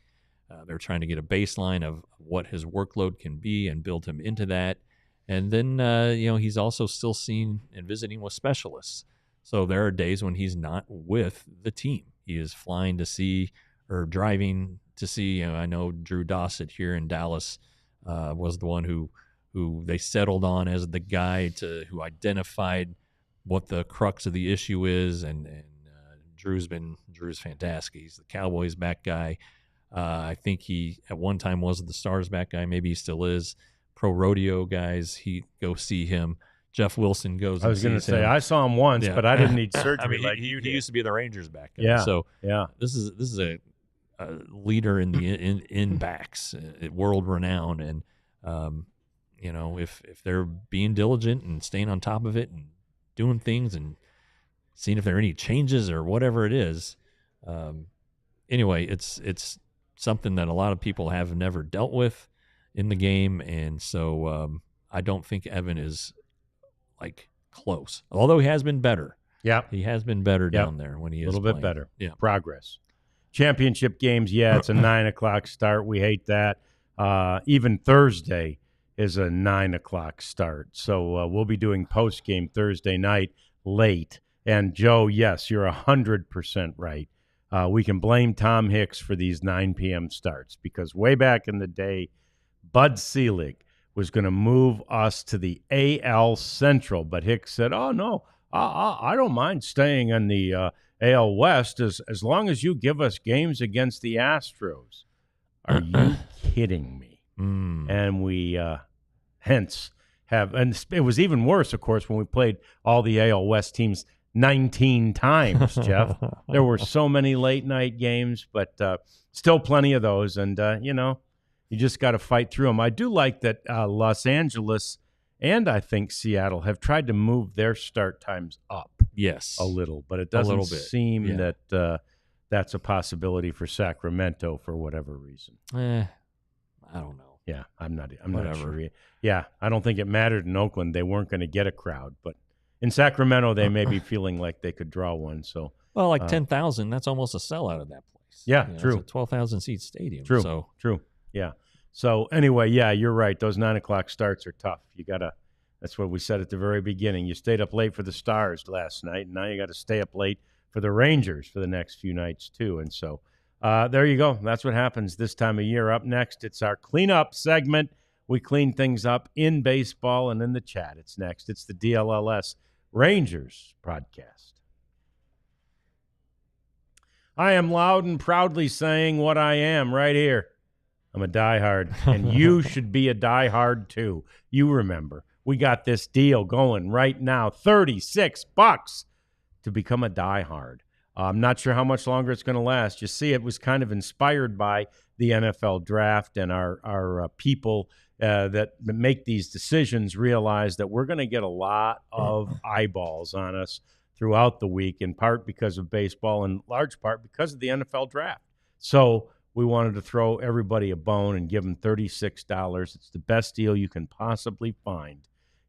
They're trying to get a baseline of what his workload can be and build him into that. And then, he's also still seeing and visiting with specialists. So there are days when he's not with the team. He is flying to see or driving to see. I know Drew Dossett here in Dallas was the one who they settled on as the guy who identified what the crux of the issue is. And Drew's fantastic. He's the Cowboys back guy. I think he at one time was the Stars back guy. Maybe he still is. Pro rodeo guys, he go see him. Jeff Wilson goes. I was going to say I saw him once, but I didn't need surgery. He used to be the Rangers back guy. Yeah. So yeah, this is a leader in the in backs, world renowned, and if they're being diligent and staying on top of it and doing things and seeing if there are any changes or whatever it is. Anyway, it's something that a lot of people have never dealt with in the game, and so I don't think Evan is like close. Although he has been better. Yeah, he has been better down there when he is a little playing. bit better. Yeah, progress. Championship games, it's a 9:00 start. We hate that. Even Thursday is a 9:00 start. So we'll be doing post game Thursday night late. And Joe, yes, you're 100% right. We can blame Tom Hicks for these 9 p.m. starts because way back in the day, Bud Selig was going to move us to the AL Central, but Hicks said, "Oh no, I don't mind staying in the AL West as long as you give us games against the Astros." Are you kidding me? And we hence have, and it was even worse, of course, when we played all the AL West teams 19 times, Jeff. There were so many late night games, but still plenty of those. And, you just got to fight through them. I do like that Los Angeles and I think Seattle have tried to move their start times up. Yes. A little, but it doesn't seem that that's a possibility for Sacramento for whatever reason. I don't know. Yeah, I'm not sure. Yeah, I don't think it mattered in Oakland. They weren't going to get a crowd, but in Sacramento, they may be feeling like they could draw one. So, well, like 10,000, that's almost a sellout of that place. Yeah, true. It's a 12,000 seat stadium. True. Yeah. So anyway, yeah, you're right. Those 9:00 starts are tough. That's what we said at the very beginning. You stayed up late for the Stars last night, and now you got to stay up late for the Rangers for the next few nights too. And so there you go. That's what happens this time of year. Up next, it's our cleanup segment. we clean things up in baseball and in the chat. It's next. It's the DLLS Rangers podcast. I am loud and proudly saying what I am right here. I'm a diehard, and you should be a diehard too. You remember, we got this deal going right now, $36 to become a diehard. I'm not sure how much longer it's going to last. You see, it was kind of inspired by the NFL draft, and our people that make these decisions realize that we're going to get a lot of eyeballs on us throughout the week, in part because of baseball, in large part because of the NFL draft. So we wanted to throw everybody a bone and give them $36. It's the best deal you can possibly find.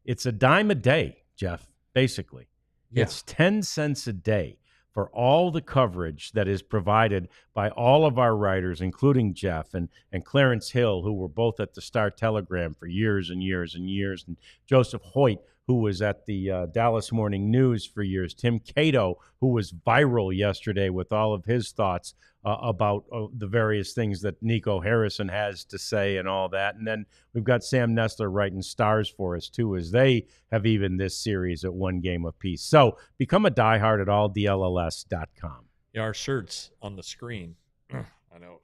It's a dime a day, Jeff, basically. Yeah. It's 10 cents a day for all the coverage that is provided by all of our writers, including Jeff and Clarence Hill, who were both at the Star-Telegram for years and years and years, and Joseph Hoyt, who was at the Dallas Morning News for years, Tim Cato, who was viral yesterday with all of his thoughts about the various things that Nico Harrison has to say and all that. And then we've got Sam Nestler writing stars for us, too, as they have evened this series at one game apiece. So become a diehard at alldlls.com. Yeah, our shirts on the screen, I know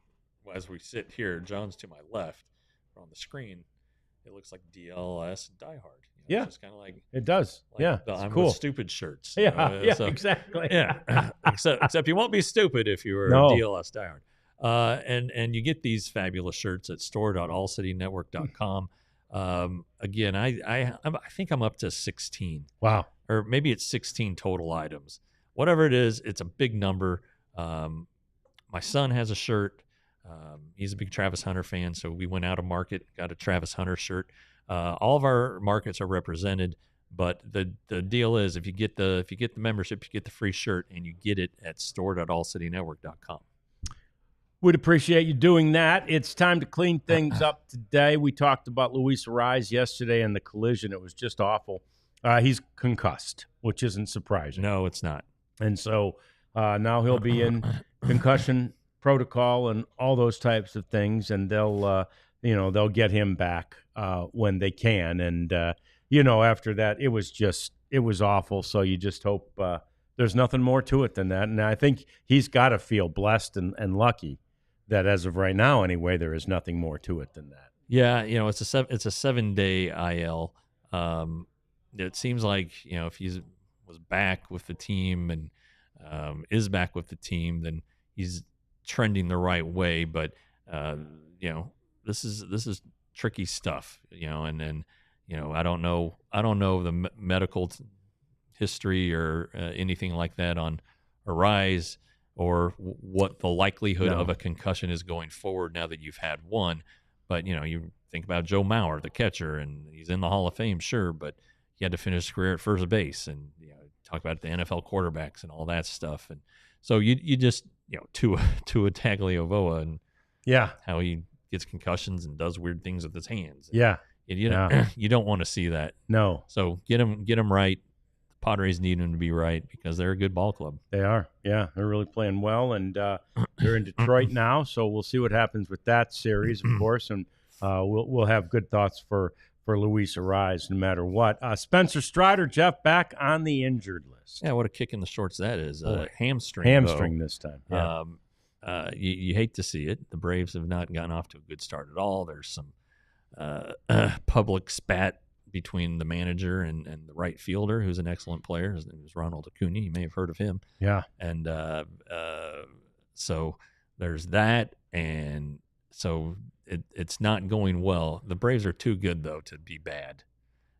as we sit here, John's to my left, on the screen, it looks like DLLS diehard. Yeah, it's kind of like it does. Like yeah, I'm cool. with stupid shirts. Yeah, so, exactly. Yeah, except you won't be stupid if you were a DLS diehard. And you get these fabulous shirts at store.allcitynetwork.com. Again, I think I'm up to 16. Wow, or maybe it's 16 total items. Whatever it is, it's a big number. My son has a shirt. He's a big Travis Hunter fan, so we went out of market, got a Travis Hunter shirt. All of our markets are represented, but the deal is if you get the membership, you get the free shirt, and you get it at store.allcitynetwork.com. We'd appreciate you doing that. It's time to clean things up today. We talked about Luis Arraez yesterday and the collision. It was just awful. He's concussed, which isn't surprising. No, it's not. And so now he'll be in concussion protocol and all those types of things, and they'll get him back when they can. And after that, it was awful. So you just hope there's nothing more to it than that. And I think he's got to feel blessed and lucky that as of right now, anyway, there is nothing more to it than that. Yeah, it's a 7-day IL. It seems like if he was back with the team and is back with the team, then he's trending the right way. But this is tricky stuff, and then I don't know the medical history or anything like that on Arraez or what the likelihood of a concussion is going forward now that you've had one. But you think about Joe Mauer, the catcher, and he's in the Hall of Fame, sure, but he had to finish his career at first base, and talk about the NFL quarterbacks and all that stuff. And so you just Tua Tagovailoa and how he gets concussions and does weird things with his hands. You don't want to see that. No. So get him right. The Padres need him to be right because they're a good ball club. They are. Yeah, they're really playing well, and they're in Detroit now. So we'll see what happens with that series, of course, and we'll have good thoughts for Luis Arraez no matter what. Spencer Strider, Jeff, back on the injured list. Yeah, what a kick in the shorts that is. Hamstring. Hamstring this time. Yeah. You hate to see it. The Braves have not gotten off to a good start at all. There's some public spat between the manager and the right fielder, who's an excellent player. His name is Ronald Acuna. You may have heard of him. Yeah. And so there's that, and so it's not going well. The Braves are too good, though, to be bad.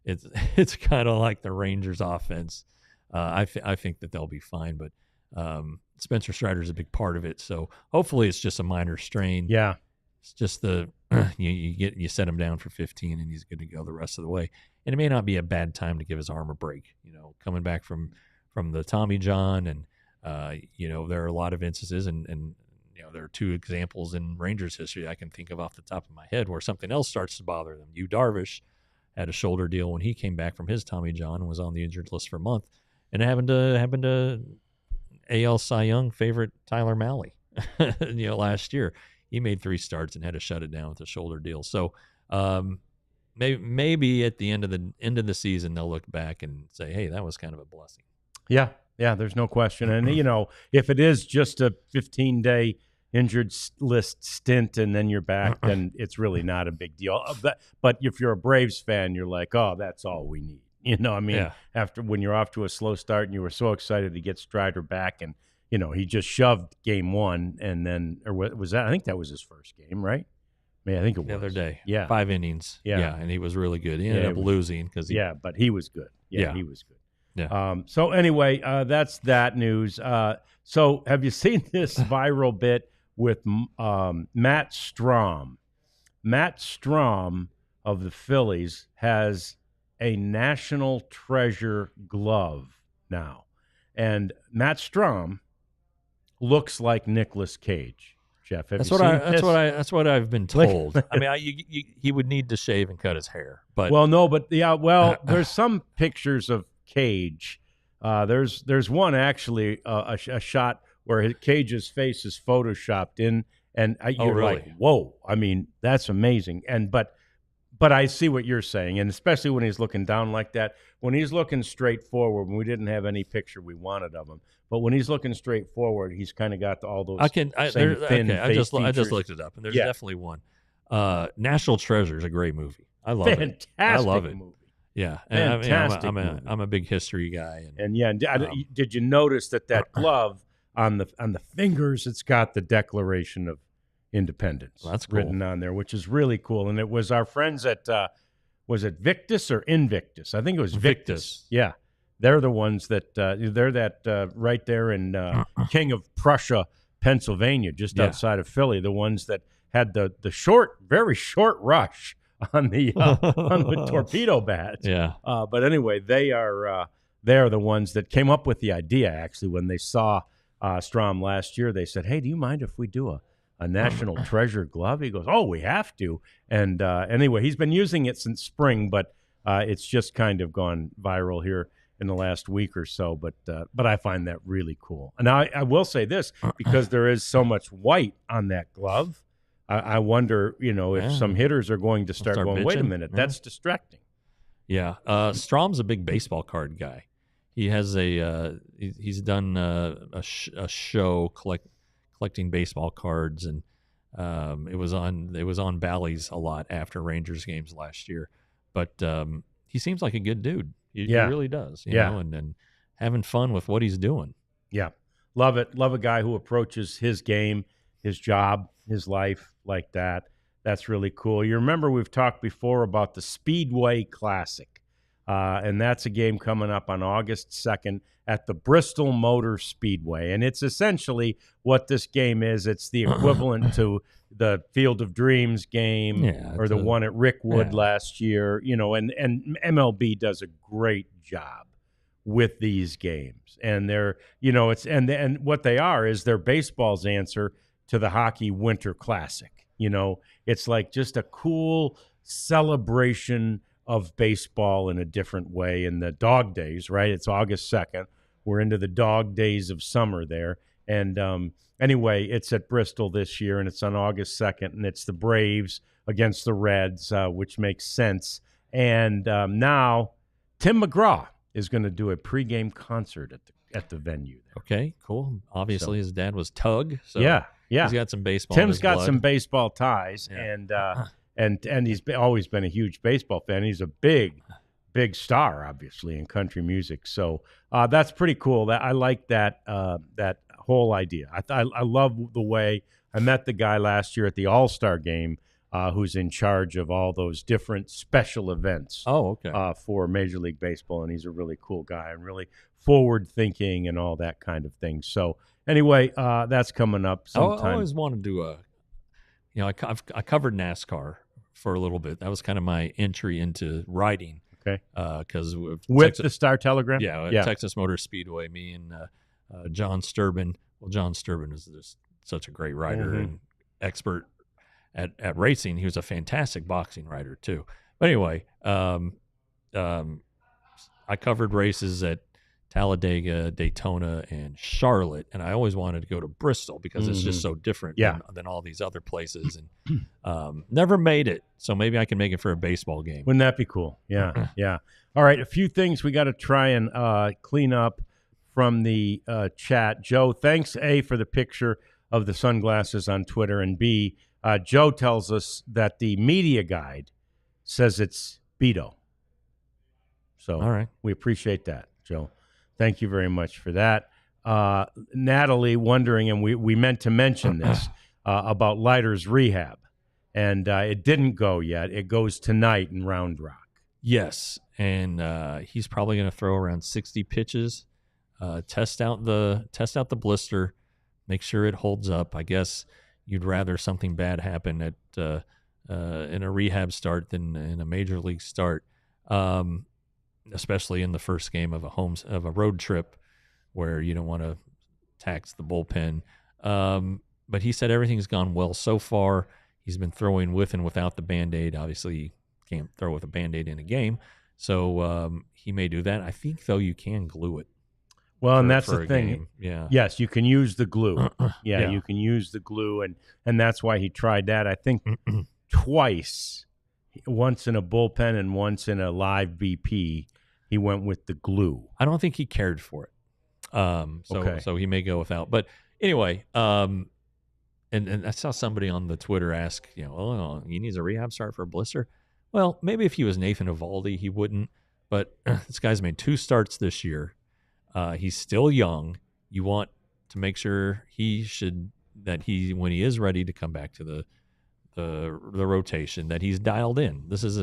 It's kind of like the Rangers offense. I think that they'll be fine, but Spencer Strider is a big part of it. So hopefully it's just a minor strain. Yeah. It's just you set him down for 15 and he's good to go the rest of the way. And it may not be a bad time to give his arm a break. Coming back from the Tommy John, and there are a lot of instances, and there are two examples in Rangers history I can think of off the top of my head where something else starts to bother them. Yu Darvish had a shoulder deal when he came back from his Tommy John and was on the injured list for a month, and it happened to AL Cy Young favorite Tyler Mahle. Last year he made 3 starts and had to shut it down with a shoulder deal. So maybe at the end of the season they'll look back and say, hey, that was kind of a blessing. Yeah, there's no question. And, if it is just a 15-day injured list stint and then you're back, then it's really not a big deal. But if you're a Braves fan, you're like, oh, that's all we need. After when you're off to a slow start and you were so excited to get Strider back, and he just shoved game one, and then was that? I think that was his first game, right? I think it was the other day. Yeah, 5 innings. Yeah, and he was really good. He ended up losing because but he was good. Yeah, he was good. Yeah. So anyway, that's that news. So have you seen this viral bit with Matt Strom? Matt Strom of the Phillies has a National Treasure glove now, and Matt Strom looks like Nicolas Cage. Jeff, that's what I've been told. I mean, he would need to shave and cut his hair, but there's some pictures of Cage. There's one actually, a shot where Cage's face is photoshopped in, and you're really? like, whoa! I mean, that's amazing. And but I see what you're saying, and especially when he's looking down like that. When he's looking straight forward, when we didn't have any picture we wanted of him, but when he's looking straight forward, he's kind of got all those. I just looked it up, and there's definitely one. National Treasure is a great movie. I love it. Fantastic I love it. movie. Yeah, Fantastic. I'm a big history guy, did you notice that glove on the fingers? It's got the Declaration of Independence that's cool. written on there, which is really cool. And it was our friends at was it Victus or Invictus? I think it was Victus. Yeah, they're the ones that they're that right there in King of Prussia, Pennsylvania, just outside of Philly. The ones that had the very short rush on the torpedo bats. Yeah. But anyway, they are the ones that came up with the idea. Actually, when they saw Strom last year, they said, "Hey, do you mind if we do a National Treasure glove?" He goes, "Oh, we have to." And anyway, he's been using it since spring, but it's just kind of gone viral here in the last week or so. But I find that really cool. And I will say this, because there is so much white on that glove. I wonder, if some hitters are going to start going, bitching. wait a minute, that's distracting. Yeah. Strom's a big baseball card guy. He has he's done a show collecting baseball cards, and it was on Bally's a lot after Rangers games last year. But he seems like a good dude. He really does. You know, and having fun with what he's doing. Yeah. Love it. Love a guy who approaches his game, his job, his life like that. That's really cool. You remember we've talked before about the Speedway Classic, and that's a game coming up on August 2nd at the Bristol Motor Speedway. And it's essentially what this game is. It's the equivalent to the Field of Dreams game or the one at Rickwood last year, and MLB does a great job with these games. And they're, it's and what they are is they're baseball's answer to the Hockey Winter Classic. It's like just a cool celebration of baseball in a different way. In the dog days, right? It's August 2nd. We're into the dog days of summer there. And anyway, it's at Bristol this year, and it's on August 2nd, and it's the Braves against the Reds, which makes sense. And now Tim McGraw is going to do a pregame concert at the venue there. Okay, cool. Obviously, his dad was Tug. So yeah. He's got some baseball. Tim's got blood. some baseball ties, and he's always been a huge baseball fan. He's a big star, obviously, in country music. So that's pretty cool. I like that whole idea. I love the way I met the guy last year at the All-Star game, who's in charge of all those different special events. Oh, okay. For Major League Baseball, and he's a really cool guy and really forward-thinking and all that kind of thing. So anyway, that's coming up sometime. I always wanted to, I covered NASCAR for a little bit. That was kind of my entry into riding. Okay. Because with the Star Telegram? Yeah, Texas Motor Speedway, me and John Sturban. Well, John Sturban is just such a great rider and expert at racing. He was a fantastic boxing rider, too. But anyway, I covered races at Talladega, Daytona, and Charlotte. And I always wanted to go to Bristol because it's just so different than all these other places. And never made it. So maybe I can make it for a baseball game. Wouldn't that be cool? Yeah, yeah. All right, a few things we got to try and clean up from the chat. Joe, thanks, A, for the picture of the sunglasses on Twitter, and B, Joe tells us that the media guide says it's Beto. So all right. We appreciate that, Joe. Thank you very much for that. Natalie wondering, and we meant to mention this, about Leiter's rehab, and it didn't go yet. It goes tonight in Round Rock. Yes, and he's probably going to throw around 60 pitches, test out the blister, make sure it holds up. I guess you'd rather something bad happen at in a rehab start than in a major league start, especially in the first game of a road trip where you don't want to tax the bullpen. But he said everything's gone well so far. He's been throwing with and without the Band-Aid. Obviously, you can't throw with a Band-Aid in a game. So he may do that. I think, though, you can glue it. Well, and that's the thing. Game. Yeah. Yes, you can use the glue. Yeah, you can use the glue, and that's why he tried that, I think, twice. Once in a bullpen and once in a live BP, he went with the glue. I don't think he cared for it. So he may go without. But anyway, and I saw somebody on the Twitter ask, he needs a rehab start for a blister. Well, maybe if he was Nathan Eovaldi, he wouldn't. But this guy's made 2 starts this year. He's still young. You want to make sure when he is ready to come back to the rotation, that he's dialed in. This is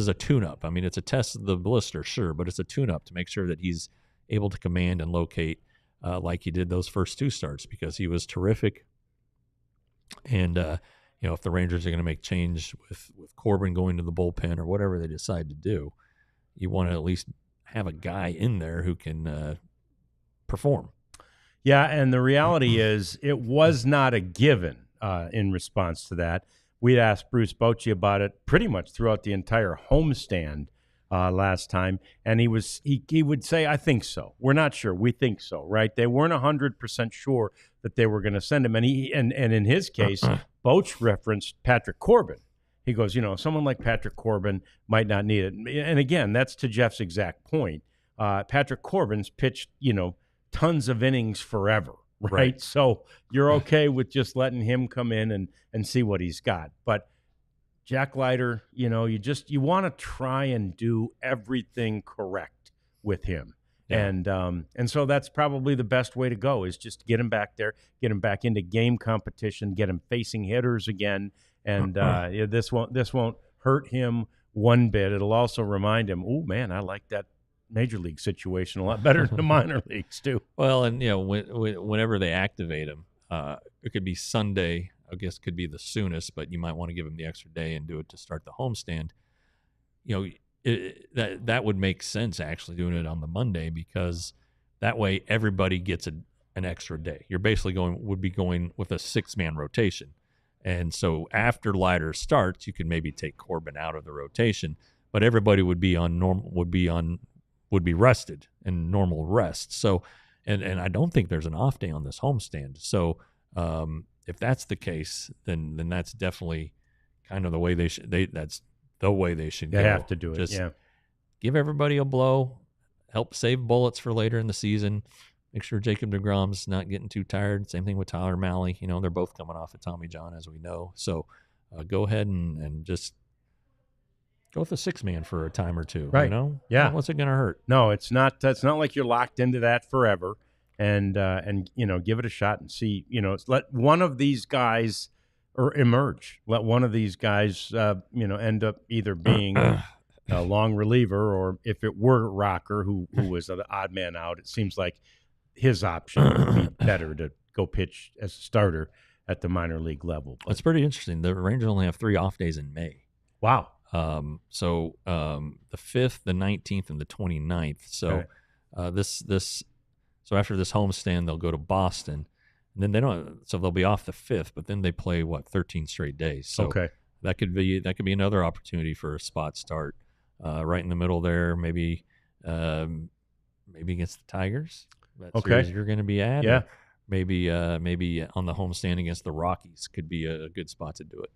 a tune-up. I mean, it's a test of the blister, sure, but it's a tune-up to make sure that he's able to command and locate like he did those first 2 starts, because he was terrific. And if the Rangers are going to make change with Corbin going to the bullpen or whatever they decide to do, you want to at least have a guy in there who can perform. Yeah, and the reality is it was not a given in response to that. We'd asked Bruce Bochy about it pretty much throughout the entire homestand last time, and he would say, I think so. We're not sure. We think so, right? They weren't 100% sure that they were going to send him. And in his case, Boch referenced Patrick Corbin. He goes, someone like Patrick Corbin might not need it. And again, that's to Jeff's exact point. Patrick Corbin's pitched, tons of innings forever, right? So you're okay with just letting him come in and see what he's got. But Jack Leiter, you want to try and do everything correct with him. Yeah. And so that's probably the best way to go, is just get him back there, get him back into game competition, get him facing hitters again. And this won't hurt him one bit. It'll also remind him, oh, man, I like that major league situation a lot better than the minor leagues too. Well, and whenever they activate him, it could be Sunday. I guess could be the soonest, but you might want to give him the extra day and do it to start the homestand. That would make sense, actually, doing it on the Monday, because that way everybody gets an extra day. You're basically would be going with a 6-man rotation. And so after Leiter starts, you could maybe take Corbin out of the rotation, but everybody would be rested and normal rest. So, and I don't think there's an off day on this homestand. So, if that's the case, then that's definitely kind of the way that's the way they should go. They have to do it. Just yeah. Give everybody a blow, help save bullets for later in the season. Make sure Jacob deGrom's not getting too tired. Same thing with Tyler Mahle. They're both coming off of Tommy John, as we know. So go ahead and just go with a 6-man for a time or two. Right. Yeah. What's it going to hurt? No, it's not. It's not like you're locked into that forever. And give it a shot and see. Let one of these guys emerge. Let one of these guys end up either being a long reliever, or if it were Rocker, who was the odd man out, it seems like his option would be better to go pitch as a starter at the minor league level. But it's pretty interesting. The Rangers only have 3 off days in May. Wow. So the 5th, the 19th, and the 29th. So so after this homestand, they'll go to Boston, and then so they'll be off the 5th, but then they play 13 straight days. So that could be another opportunity for a spot start right in the middle there. Maybe maybe against the Tigers. That Okay. series you're going to be at. Yeah. Or maybe on the homestand against the Rockies could be a good spot to do it.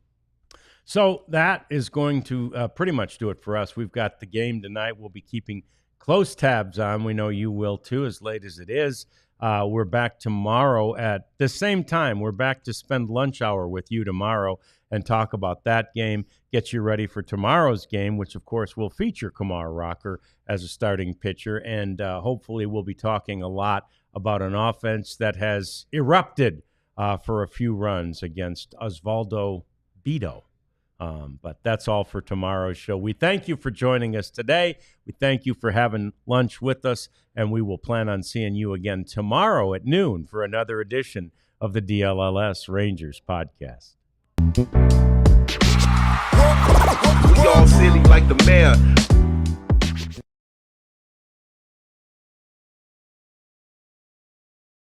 So that is going to pretty much do it for us. We've got the game tonight. We'll be keeping close tabs on. We know you will too, as late as it is. We're back tomorrow at the same time. We're back to spend lunch hour with you tomorrow and talk about that game, get you ready for tomorrow's game, which, of course, will feature Kumar Rocker as a starting pitcher. And hopefully we'll be talking a lot about an offense that has erupted for a few runs against Osvaldo Bido. But that's all for tomorrow's show. We thank you for joining us today. We thank you for having lunch with us, and we will plan on seeing you again tomorrow at noon for another edition of the DLLS Rangers podcast. We all silly like the mayor.